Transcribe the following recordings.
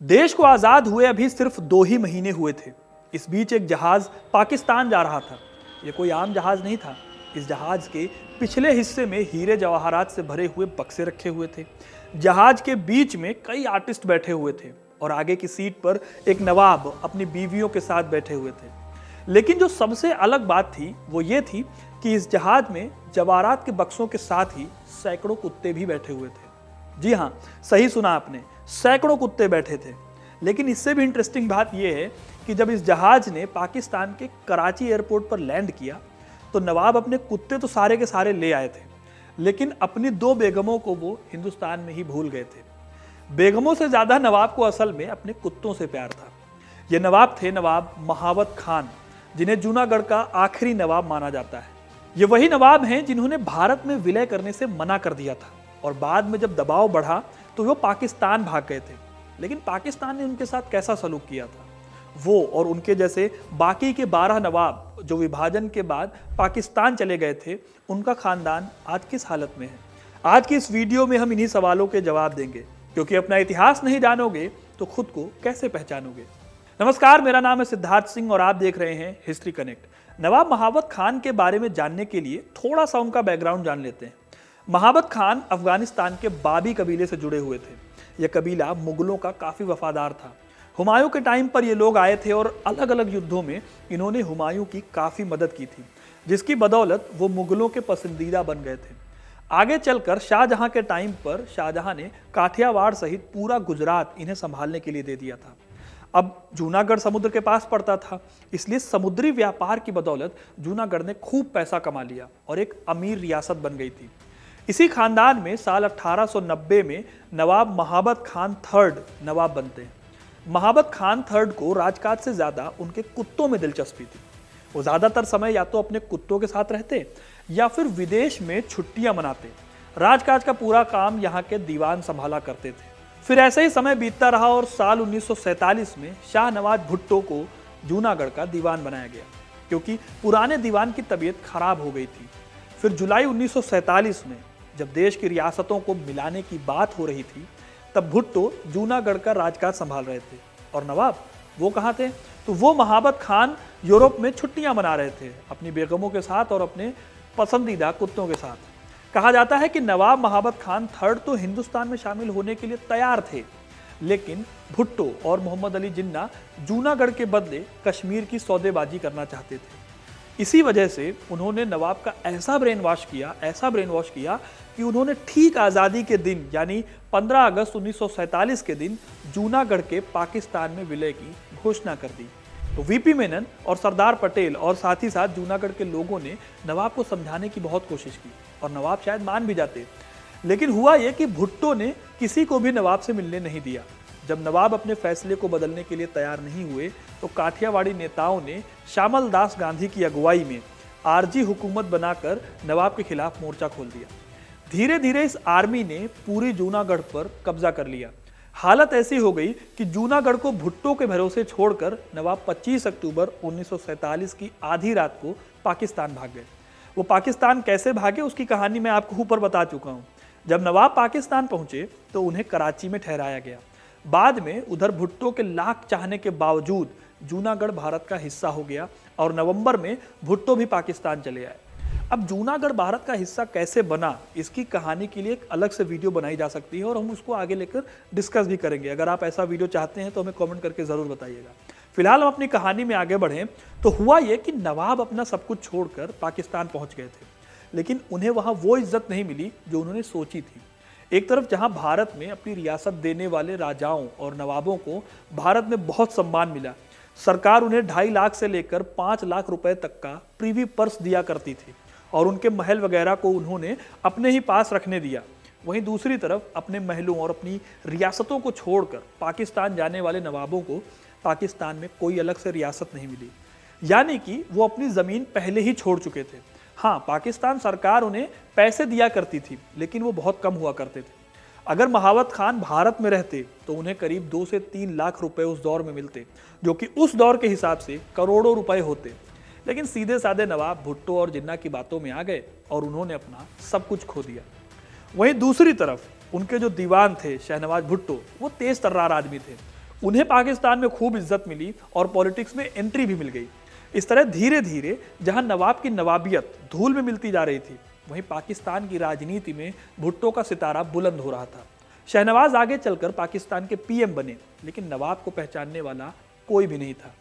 देश को आज़ाद हुए अभी सिर्फ 2 ही महीने हुए थे। इस बीच एक जहाज पाकिस्तान जा रहा था। ये कोई आम जहाज नहीं था। इस जहाज के पिछले हिस्से में हीरे जवाहरात से भरे हुए बक्से रखे हुए थे। जहाज के बीच में कई आर्टिस्ट बैठे हुए थे और आगे की सीट पर एक नवाब अपनी बीवियों के साथ बैठे हुए थे। लेकिन जो सबसे अलग बात थी वो ये थी कि इस जहाज में जवाहरात के बक्सों के साथ ही सैकड़ों कुत्ते भी बैठे हुए थे। जी हाँ, सही सुना आपने, सैकड़ों कुत्ते बैठे थे। लेकिन इससे भी इंटरेस्टिंग बात यह है कि जब इस जहाज ने पाकिस्तान के कराची एयरपोर्ट पर लैंड किया तो नवाब अपने कुत्ते तो सारे के सारे ले आए थे, लेकिन अपनी 2 बेगमों को वो हिंदुस्तान में ही भूल गए थे। बेगमों से ज्यादा नवाब को असल में अपने कुत्तों से प्यार था। ये नवाब थे नवाब महावत खान, जिन्हें जूनागढ़ का आखिरी नवाब माना जाता है। ये वही नवाब हैं जिन्होंने भारत में विलय करने से मना कर दिया था और बाद में जब दबाव बढ़ा तो वो पाकिस्तान भाग गए थे। लेकिन पाकिस्तान ने उनके साथ कैसा सलूक किया था, वो और उनके जैसे बाकी के 12 नवाब जो विभाजन के बाद पाकिस्तान चले गए थे, उनका खानदान आज किस हालत में है। आज की इस वीडियो में हम इन्हीं सवालों के जवाब देंगे, क्योंकि अपना इतिहास नहीं जानोगे तो खुद को कैसे पहचानोगे। नमस्कार, मेरा नाम है सिद्धार्थ सिंह और आप देख रहे हैं हिस्ट्री कनेक्ट। नवाब महावत खान के बारे में जानने के लिए थोड़ा सा उनका बैकग्राउंड जान लेते हैं। महावत खान अफगानिस्तान के बाबी कबीले से जुड़े हुए थे। यह कबीला मुगलों का काफ़ी वफादार था। हुमायूं के टाइम पर ये लोग आए थे और अलग अलग युद्धों में इन्होंने हुमायूं की काफ़ी मदद की थी, जिसकी बदौलत वो मुगलों के पसंदीदा बन गए थे। आगे चलकर शाहजहां के टाइम पर शाहजहां ने काठियावाड़ सहित पूरा गुजरात इन्हें संभालने के लिए दे दिया था। अब जूनागढ़ समुद्र के पास पड़ता था, इसलिए समुद्री व्यापार की बदौलत जूनागढ़ ने खूब पैसा कमा लिया और एक अमीर रियासत बन गई थी। इसी खानदान में साल 1890 में नवाब महाबत खान थर्ड नवाब बनते हैं। महाबत खान थर्ड को राजकाज से ज़्यादा उनके कुत्तों में दिलचस्पी थी। वो ज़्यादातर समय या तो अपने कुत्तों के साथ रहते या फिर विदेश में छुट्टियां मनाते। राजकाज का पूरा काम यहाँ के दीवान संभाला करते थे। फिर ऐसे ही समय बीतता रहा और साल 1947 में शाहनवाज भुट्टो को जूनागढ़ का दीवान बनाया गया, क्योंकि पुराने दीवान की तबीयत खराब हो गई थी। फिर जुलाई 1947 में जब देश की रियासतों को मिलाने की बात हो रही थी, तब भुट्टो जूनागढ़ का राजकाज संभाल रहे थे। और नवाब वो कहाँ थे? तो वो महाबत खान यूरोप में छुट्टियां मना रहे थे अपनी बेगमों के साथ और अपने पसंदीदा कुत्तों के साथ। कहा जाता है कि नवाब महाबत खान थर्ड तो हिंदुस्तान में शामिल होने के लिए तैयार थे, लेकिन भुट्टो और मोहम्मद अली जिन्ना जूनागढ़ के बदले कश्मीर की सौदेबाजी करना चाहते थे। इसी वजह से उन्होंने नवाब का ऐसा ब्रेन वॉश किया कि उन्होंने ठीक आज़ादी के दिन यानी 15 अगस्त 1947 के दिन जूनागढ़ के पाकिस्तान में विलय की घोषणा कर दी। तो वीपी मेनन और सरदार पटेल और साथ ही साथ जूनागढ़ के लोगों ने नवाब को समझाने की बहुत कोशिश की और नवाब शायद मान भी जाते। लेकिन हुआ ये कि भुट्टो ने किसी को भी नवाब से मिलने नहीं दिया। जब नवाब अपने फैसले को बदलने के लिए तैयार नहीं हुए तो काठियावाड़ी नेताओं ने श्यामल दास गांधी की अगुवाई में आरजी हुकूमत बनाकर नवाब के खिलाफ मोर्चा खोल दिया। धीरे धीरे इस आर्मी ने पूरी जूनागढ़ पर कब्जा कर लिया। हालत ऐसी हो गई कि जूनागढ़ को भुट्टो के भरोसे छोड़कर नवाब 25 अक्टूबर 1947 की आधी रात को पाकिस्तान भाग गए। वो पाकिस्तान कैसे भागे उसकी कहानी मैं आपको ऊपर बता चुका हूँ। जब नवाब पाकिस्तान पहुंचे तो उन्हें कराची में ठहराया गया। बाद में उधर भुट्टो के लाख चाहने के बावजूद जूनागढ़ भारत का हिस्सा हो गया और नवंबर में भुट्टो भी पाकिस्तान चले आए। अब जूनागढ़ भारत का हिस्सा कैसे बना, इसकी कहानी के लिए एक अलग से वीडियो बनाई जा सकती है और हम उसको आगे लेकर डिस्कस भी करेंगे। अगर आप ऐसा वीडियो चाहते हैं तो हमें कमेंट करके ज़रूर बताइएगा। फिलहाल हम अपनी कहानी में आगे बढ़ें तो हुआ ये कि नवाब अपना सब कुछ छोड़कर पाकिस्तान पहुंच गए थे, लेकिन उन्हें वहाँ वो इज्जत नहीं मिली जो उन्होंने सोची थी। एक तरफ जहाँ भारत में अपनी रियासत देने वाले राजाओं और नवाबों को भारत में बहुत सम्मान मिला, सरकार उन्हें 2.5 लाख से लेकर 5 लाख रुपए तक का प्रीवी पर्स दिया करती थी और उनके महल वगैरह को उन्होंने अपने ही पास रखने दिया। वहीं दूसरी तरफ अपने महलों और अपनी रियासतों को छोड़कर पाकिस्तान जाने वाले नवाबों को पाकिस्तान में कोई अलग से रियासत नहीं मिली, यानी कि वो अपनी ज़मीन पहले ही छोड़ चुके थे। हाँ, पाकिस्तान सरकार उन्हें पैसे दिया करती थी, लेकिन वो बहुत कम हुआ करते थे। अगर महावत खान भारत में रहते तो उन्हें करीब 2 से 3 लाख रुपए उस दौर में मिलते, जो कि उस दौर के हिसाब से करोड़ों रुपए होते। लेकिन सीधे साधे नवाब भुट्टो और जिन्ना की बातों में आ गए और उन्होंने अपना सब कुछ खो दिया। वहीं दूसरी तरफ उनके जो दीवान थे शहनवाज भुट्टो, वो तेज तर्रार आदमी थे। उन्हें पाकिस्तान में खूब इज्जत मिली और पॉलिटिक्स में एंट्री भी मिल गई। इस तरह धीरे धीरे जहां नवाब की नवाबियत धूल में मिलती जा रही थी, वहीं पाकिस्तान की राजनीति में भुट्टो का सितारा बुलंद हो रहा था। शहनवाज आगे चलकर पाकिस्तान के पीएम बने, लेकिन नवाब को पहचानने वाला कोई भी नहीं था।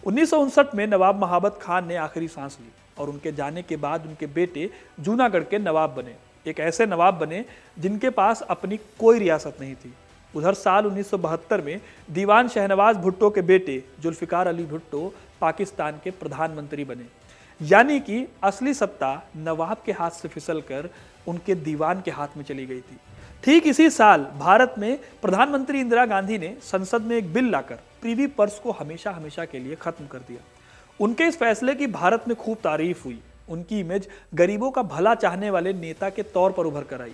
1959 में नवाब महाबत खान ने आखिरी सांस ली और उनके जाने के बाद उनके बेटे जूनागढ़ के नवाब बने। एक ऐसे नवाब बने जिनके पास अपनी कोई रियासत नहीं थी। उधर साल 1972 में दीवान शहनवाज भुट्टो के बेटे जुल्फिकार अली भुट्टो पाकिस्तान के प्रधानमंत्री बने। यानी कि असली सत्ता नवाब के हाथ से फिसलकर उनके दीवान के हाथ में चली गई थी। ठीक इसी साल भारत में प्रधानमंत्री इंदिरा गांधी ने संसद में एक बिल लाकर प्रीवी पर्स को हमेशा हमेशा के लिए खत्म कर दिया। उनके इस फैसले की भारत में खूब तारीफ हुई। उनकी इमेज गरीबों का भला चाहने वाले नेता के तौर पर उभर कर आई।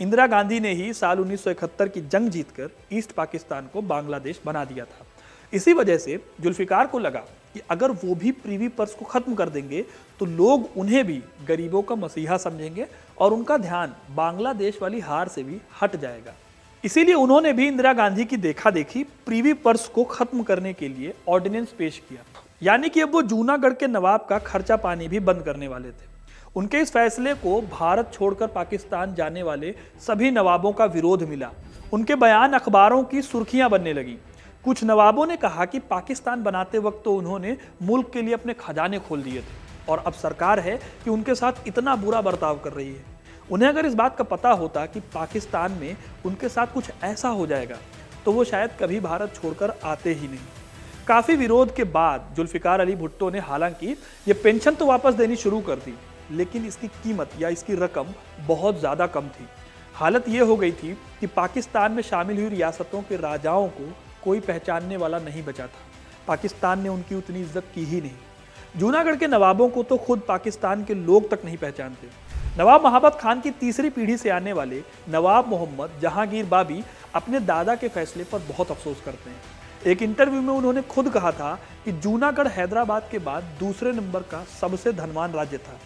इंदिरा गांधी ने ही साल 1971 की जंग जीतकर ईस्ट पाकिस्तान को बांग्लादेश बना दिया था। इसी वजह से जुल्फिकार को लगा कि अगर वो भी प्रीवी पर्स को खत्म कर देंगे तो लोग उन्हें भी गरीबों का मसीहा समझेंगे और उनका ध्यान बांग्लादेश वाली हार से भी हट जाएगा। इसीलिए उन्होंने भी इंदिरा गांधी की देखा देखी प्रीवी पर्स को खत्म करने के लिए ऑर्डिनेंस पेश किया। यानी कि अब वो जूनागढ़ के नवाब का खर्चा पानी भी बंद करने वाले थे। उनके इस फैसले को भारत छोड़कर पाकिस्तान जाने वाले सभी नवाबों का विरोध मिला। उनके बयान अखबारों की सुर्खियां बनने लगी। कुछ नवाबों ने कहा कि पाकिस्तान बनाते वक्त तो उन्होंने मुल्क के लिए अपने खजाने खोल दिए थे और अब सरकार है कि उनके साथ इतना बुरा बर्ताव कर रही है। उन्हें अगर इस बात का पता होता कि पाकिस्तान में उनके साथ कुछ ऐसा हो जाएगा तो वो शायद कभी भारत छोड़कर आते ही नहीं। काफ़ी विरोध के बाद जुल्फिकार अली भुट्टो ने हालांकि ये पेंशन तो वापस देनी शुरू कर दी, लेकिन इसकी कीमत या इसकी रकम बहुत ज़्यादा कम थी। हालत ये हो गई थी कि पाकिस्तान में शामिल हुई रियासतों के राजाओं को कोई पहचानने वाला नहीं बचा था। पाकिस्तान ने उनकी उतनी इज्जत की ही नहीं। जूनागढ़ के नवाबों को तो खुद पाकिस्तान के लोग तक नहीं पहचानते। नवाब महाबत खान की तीसरी पीढ़ी से आने वाले नवाब मोहम्मद जहांगीर बाबी अपने दादा के फैसले पर बहुत अफसोस करते हैं। एक इंटरव्यू में उन्होंने खुद कहा था कि जूनागढ़ हैदराबाद के बाद दूसरे नंबर का सबसे धनवान राज्य था।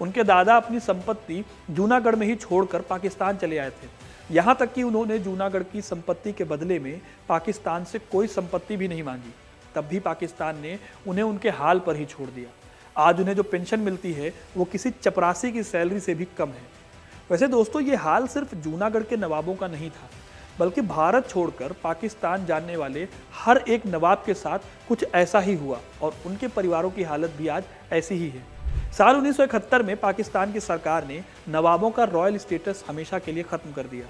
उनके दादा अपनी संपत्ति जूनागढ़ में ही छोड़कर पाकिस्तान चले आए थे। यहाँ तक कि उन्होंने जूनागढ़ की संपत्ति के बदले में पाकिस्तान से कोई संपत्ति भी नहीं मांगी। तब भी पाकिस्तान ने उन्हें उनके हाल पर ही छोड़ दिया। आज उन्हें जो पेंशन मिलती है वो किसी चपरासी की सैलरी से भी कम है। वैसे दोस्तों, ये हाल सिर्फ जूनागढ़ के नवाबों का नहीं था, बल्कि भारत छोड़कर पाकिस्तान जाने वाले हर एक नवाब के साथ कुछ ऐसा ही हुआ और उनके परिवारों की हालत भी आज ऐसी ही है। साल 1971 में पाकिस्तान की सरकार ने नवाबों का रॉयल स्टेटस हमेशा के लिए खत्म कर दिया।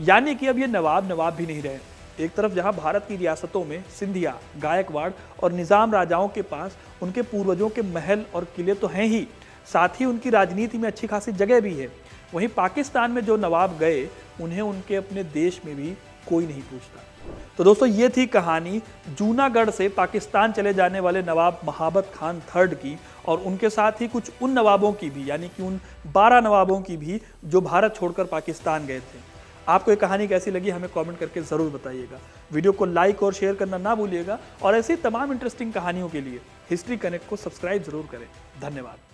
यानी कि अब ये नवाब भी नहीं रहे। एक तरफ जहां भारत की रियासतों में सिंधिया, गायकवाड़ और निज़ाम राजाओं के पास उनके पूर्वजों के महल और किले तो हैं ही, साथ ही उनकी राजनीति में अच्छी खासी जगह भी है। वहीं पाकिस्तान में जो नवाब गए उन्हें उनके अपने देश में भी कोई नहीं पूछता। तो दोस्तों, ये थी कहानी जूनागढ़ से पाकिस्तान चले जाने वाले नवाब महाबत खान थर्ड की और उनके साथ ही कुछ उन नवाबों की भी, यानी कि उन 12 नवाबों की भी जो भारत छोड़कर पाकिस्तान गए थे। आपको ये कहानी कैसी लगी हमें कमेंट करके ज़रूर बताइएगा। वीडियो को लाइक और शेयर करना ना भूलिएगा और ऐसी तमाम इंटरेस्टिंग कहानियों के लिए हिस्ट्री कनेक्ट को सब्सक्राइब जरूर करें। धन्यवाद।